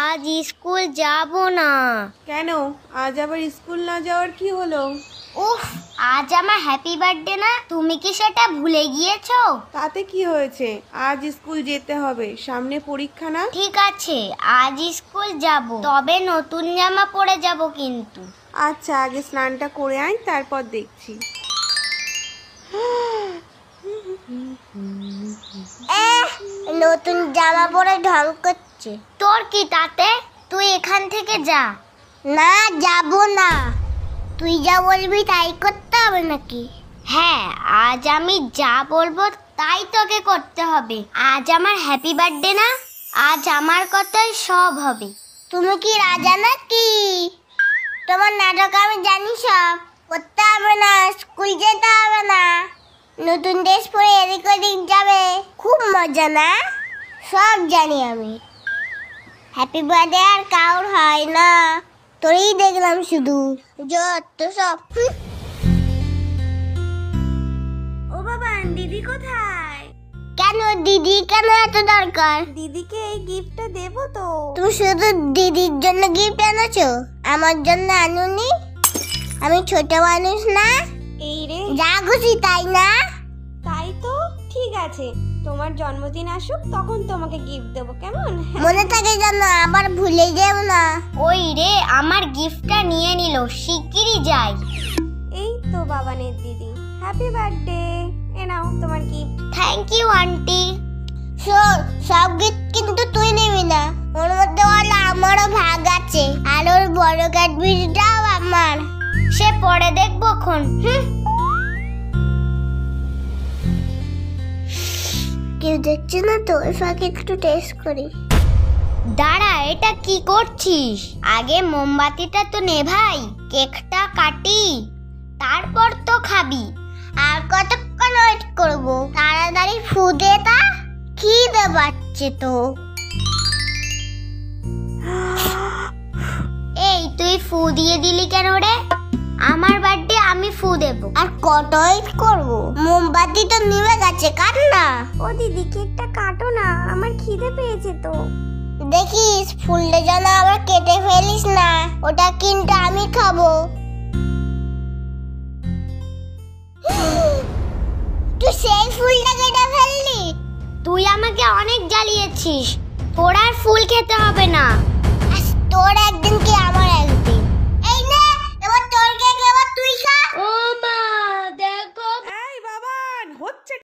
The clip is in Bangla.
আজ স্কুল যাব না। কেন? আজ আবার স্কুল না যাওয়ার কি হলো? উফ, আজ আমার হ্যাপি বার্থডে না, তুমি কি সেটা ভুলে গিয়েছো? তাতে কি হয়েছে? আজ স্কুল যেতে হবে, সামনে পরীক্ষা না? ঠিক আছে, আজ স্কুল যাব, তবে নতুন জামা পরে যাব কিন্তু। আচ্ছা, আগে স্নানটা করে আয়, তারপর দেখছি। নতুন জামা পরে ঢং করছে। তোর কি তাতে? তুই এখান থেকে যা। না, যাব না। তুই যা বলবি তাই করতে হবে নাকি? হ্যাঁ, আজ আমি যা বলবো তাই তোকে করতে হবে। আজ আমার হ্যাপি বার্থডে না, আজ আমার কথাই সব হবে। তুমি কি রাজা নাকি? তোমার নাটক আমি জানি সব। করতে হবে না, স্কুল যেতে হবে না, নতুন ড্রেস পরে এদিক ওদিক যাবে, খুব মজা না? সব জানি আমি। হ্যাপি বার্থডে আর কাউর হয় না, তোরই দেখলাম শুধু। যত সব। ও বাবা, দিদি কোথায়? কেন দিদি কেন এত দরকার? দিদিকে এই গিফটটা দেবো তো। তুমি শুধু দিদির জন্য গিফট এনেছো, আমার জন্য আনুনি? আমি ছোট মানুষ না? এই রে, যা খুশি তাই না? তাই তো। ঠিক আছে, তোমার জন্মদিন আসুক, তখন তোমাকে গিফট দেবো, কেমন? মনে থাকে যেন, আবার ভুলে যেও না। ওই রে, আমার গিফটটা নিয়ে নিল, শিগগিরই যাই। এই তো বাবানের দিদি, হ্যাপি বার্থডে। এ নাও তোমার গিফট। Thank you aunty. শোন, সব গিফট কিন্তু তুই নিবি না, ওর মধ্যে বলে আমারও ভাগ আছে, আর ওর বড় ক্যাডবেরিটাও আমার। সে পরে দেখবো খন। কেউ দেখছে না তো, ফাঁকে একটু টেস্ট করি। দাঁড়া, এটা কি করছিস? আগে মোমবাতিটা তো নেভাই, কেকটা কাটি, তারপর তো খাবি। আর কতক্ষণ ওয়েট করবো? তাড়াতাড়ি ফু দে তা, খিদে পাচ্ছে তো। এই তুই ফু দিয়ে দিলি কেন রে? আমার বার্থডে, আমি ফু দেব। আর কত ওয়েট করবো? মোমবাতি তো নিভে গেছে, কাট না। ও দিদি, কেকটা কাটো না, আমার খিদে পেয়েছে তো। দেখিস ফুলটা যেন আবার কেটে ফেলিস না, ওটা কিন্তু আমি খাবো। তুই সেই ফুলটা কেটে ফেললি? তুই আমাকে অনেক জ্বালিয়েছিস, তোর আর ফুল খেতে হবে না। তোর একদিন কি আমার একদিন।